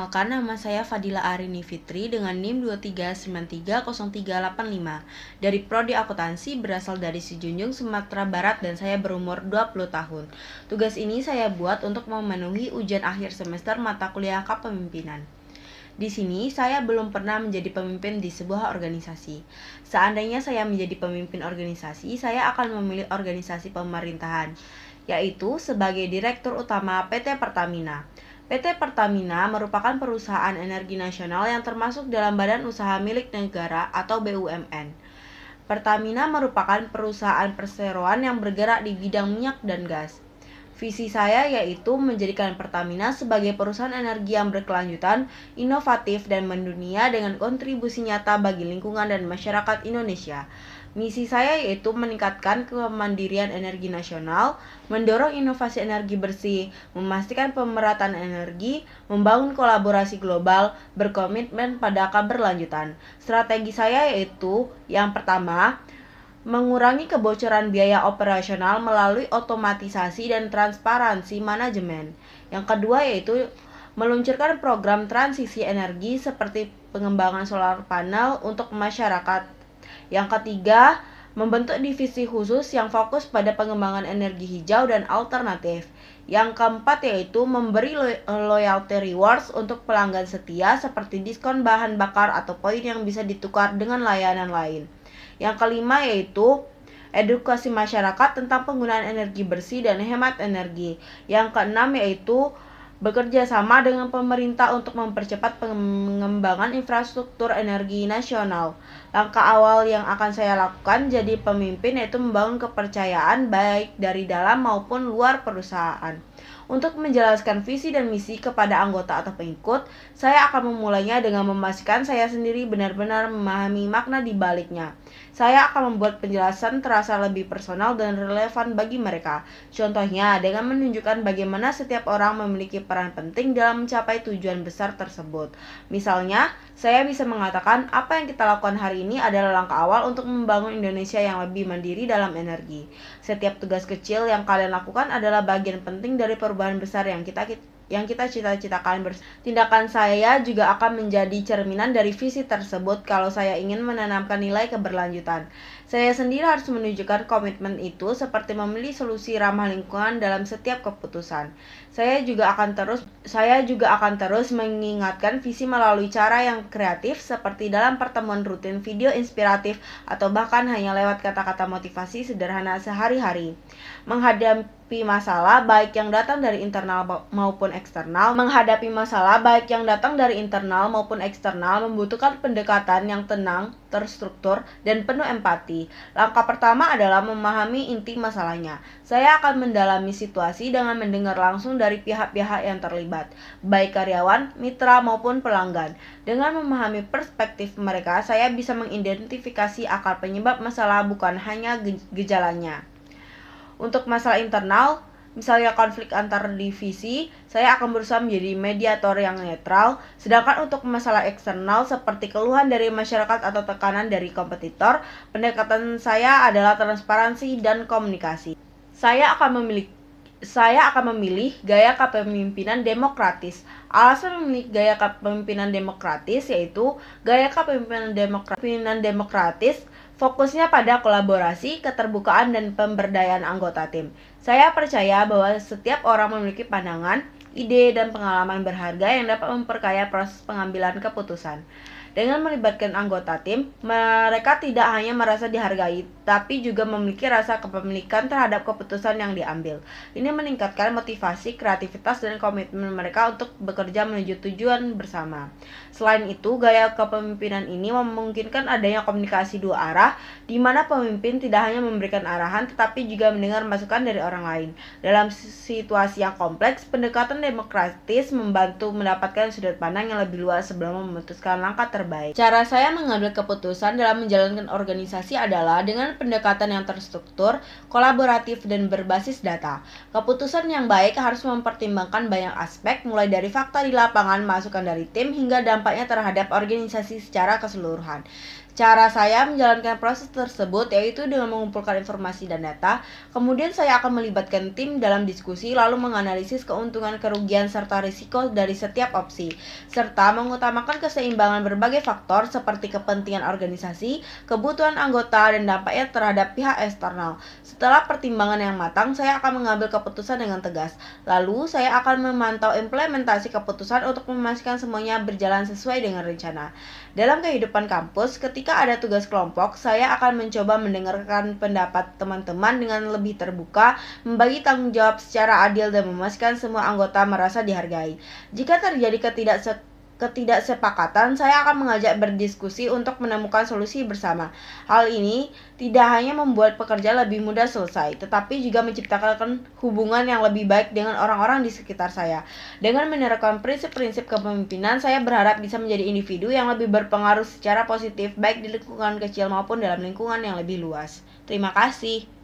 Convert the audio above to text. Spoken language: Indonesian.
Perkenalkan, nama saya Fadila Arini Fitri dengan NIM 23930385 dari Prodi Akuntansi, berasal dari Sijunjung, Sumatera Barat, dan saya berumur 20 tahun. Tugas ini saya buat untuk memenuhi ujian akhir semester mata kuliah kepemimpinan. Di sini saya belum pernah menjadi pemimpin di sebuah organisasi. Seandainya saya menjadi pemimpin organisasi, saya akan memilih organisasi pemerintahan, yaitu sebagai Direktur Utama PT Pertamina. PT Pertamina merupakan perusahaan energi nasional yang termasuk dalam Badan Usaha Milik Negara atau BUMN. Pertamina merupakan perusahaan perseroan yang bergerak di bidang minyak dan gas. Visi saya yaitu menjadikan Pertamina sebagai perusahaan energi yang berkelanjutan, inovatif, dan mendunia dengan kontribusi nyata bagi lingkungan dan masyarakat Indonesia. Misi saya yaitu meningkatkan kemandirian energi nasional, mendorong inovasi energi bersih, memastikan pemerataan energi, membangun kolaborasi global, berkomitmen pada keberlanjutan. Strategi saya yaitu yang pertama, mengurangi kebocoran biaya operasional melalui otomatisasi dan transparansi manajemen. Yang kedua yaitu meluncurkan program transisi energi seperti pengembangan solar panel untuk masyarakat. Yang ketiga, membentuk divisi khusus yang fokus pada pengembangan energi hijau dan alternatif. Yang keempat yaitu memberi loyalty rewards untuk pelanggan setia seperti diskon bahan bakar atau poin yang bisa ditukar dengan layanan lain. Yang kelima yaitu edukasi masyarakat tentang penggunaan energi bersih dan hemat energi. Yang keenam yaitu bekerja sama dengan pemerintah untuk mempercepat pengembangan infrastruktur energi nasional. Langkah awal yang akan saya lakukan jadi pemimpin yaitu membangun kepercayaan baik dari dalam maupun luar perusahaan. Untuk menjelaskan visi dan misi kepada anggota atau pengikut, saya akan memulainya dengan memastikan saya sendiri benar-benar memahami makna di baliknya. Saya akan membuat penjelasan terasa lebih personal dan relevan bagi mereka. Contohnya, dengan menunjukkan bagaimana setiap orang memiliki peran penting dalam mencapai tujuan besar tersebut. Misalnya, saya bisa mengatakan apa yang kita lakukan hari ini adalah langkah awal untuk membangun Indonesia yang lebih mandiri dalam energi. Setiap tugas kecil yang kalian lakukan adalah bagian penting dari perubahan besar yang kita cita-citakan. Tindakan saya juga akan menjadi cerminan dari visi tersebut kalau saya ingin menanamkan nilai keberlanjutan. Saya sendiri harus menunjukkan komitmen itu seperti memilih solusi ramah lingkungan dalam setiap keputusan. Saya juga akan terus mengingatkan visi melalui cara yang kreatif seperti dalam pertemuan rutin, video inspiratif, atau bahkan hanya lewat kata-kata motivasi sederhana sehari-hari. Menghadapi masalah baik yang datang dari internal maupun eksternal membutuhkan pendekatan yang tenang, terstruktur, dan penuh empati. Langkah pertama adalah memahami inti masalahnya. Saya akan mendalami situasi dengan mendengar langsung dari pihak-pihak yang terlibat, baik karyawan, mitra, maupun pelanggan. Dengan memahami perspektif mereka, saya bisa mengidentifikasi akar penyebab masalah, bukan hanya gejalanya. Untuk masalah internal, misalnya konflik antar divisi, saya akan berusaha menjadi mediator yang netral. Sedangkan untuk masalah eksternal seperti keluhan dari masyarakat atau tekanan dari kompetitor, pendekatan saya adalah transparansi dan komunikasi. Saya akan memilih gaya kepemimpinan demokratis. Alasan memilih gaya kepemimpinan demokratis yaitu gaya kepemimpinan demokratis fokusnya pada kolaborasi, keterbukaan, dan pemberdayaan anggota tim. Saya percaya bahwa setiap orang memiliki pandangan, ide, dan pengalaman berharga yang dapat memperkaya proses pengambilan keputusan. Dengan melibatkan anggota tim, mereka tidak hanya merasa dihargai, tapi juga memiliki rasa kepemilikan terhadap keputusan yang diambil. Ini meningkatkan motivasi, kreativitas, dan komitmen mereka untuk bekerja menuju tujuan bersama. Selain itu, gaya kepemimpinan ini memungkinkan adanya komunikasi dua arah, di mana pemimpin tidak hanya memberikan arahan, tetapi juga mendengar masukan dari orang lain. Dalam situasi yang kompleks, pendekatan demokratis membantu mendapatkan sudut pandang yang lebih luas sebelum memutuskan langkah terbaik. Cara saya mengambil keputusan dalam menjalankan organisasi adalah dengan pendekatan yang terstruktur, kolaboratif, dan berbasis data. Keputusan yang baik harus mempertimbangkan banyak aspek, mulai dari fakta di lapangan, masukan dari tim, hingga dampaknya terhadap organisasi secara keseluruhan. Cara saya menjalankan proses tersebut yaitu dengan mengumpulkan informasi dan data, kemudian saya akan melibatkan tim dalam diskusi, lalu menganalisis keuntungan kerugian serta risiko dari setiap opsi, serta mengutamakan keseimbangan berbagai faktor seperti kepentingan organisasi, kebutuhan anggota, dan dampaknya terhadap pihak eksternal. Setelah pertimbangan yang matang, saya akan mengambil keputusan dengan tegas. Lalu, saya akan memantau implementasi keputusan untuk memastikan semuanya berjalan sesuai dengan rencana. Dalam kehidupan kampus, ketika ada tugas kelompok, saya akan mencoba mendengarkan pendapat teman-teman dengan lebih terbuka, membagi tanggung jawab secara adil, dan memastikan semua anggota merasa dihargai. Jika terjadi ketidaksepakatan, saya akan mengajak berdiskusi untuk menemukan solusi bersama. Hal ini tidak hanya membuat pekerjaan lebih mudah selesai, tetapi juga menciptakan hubungan yang lebih baik dengan orang-orang di sekitar saya. Dengan menerapkan prinsip-prinsip kepemimpinan, saya berharap bisa menjadi individu yang lebih berpengaruh secara positif, baik di lingkungan kecil maupun dalam lingkungan yang lebih luas. Terima kasih.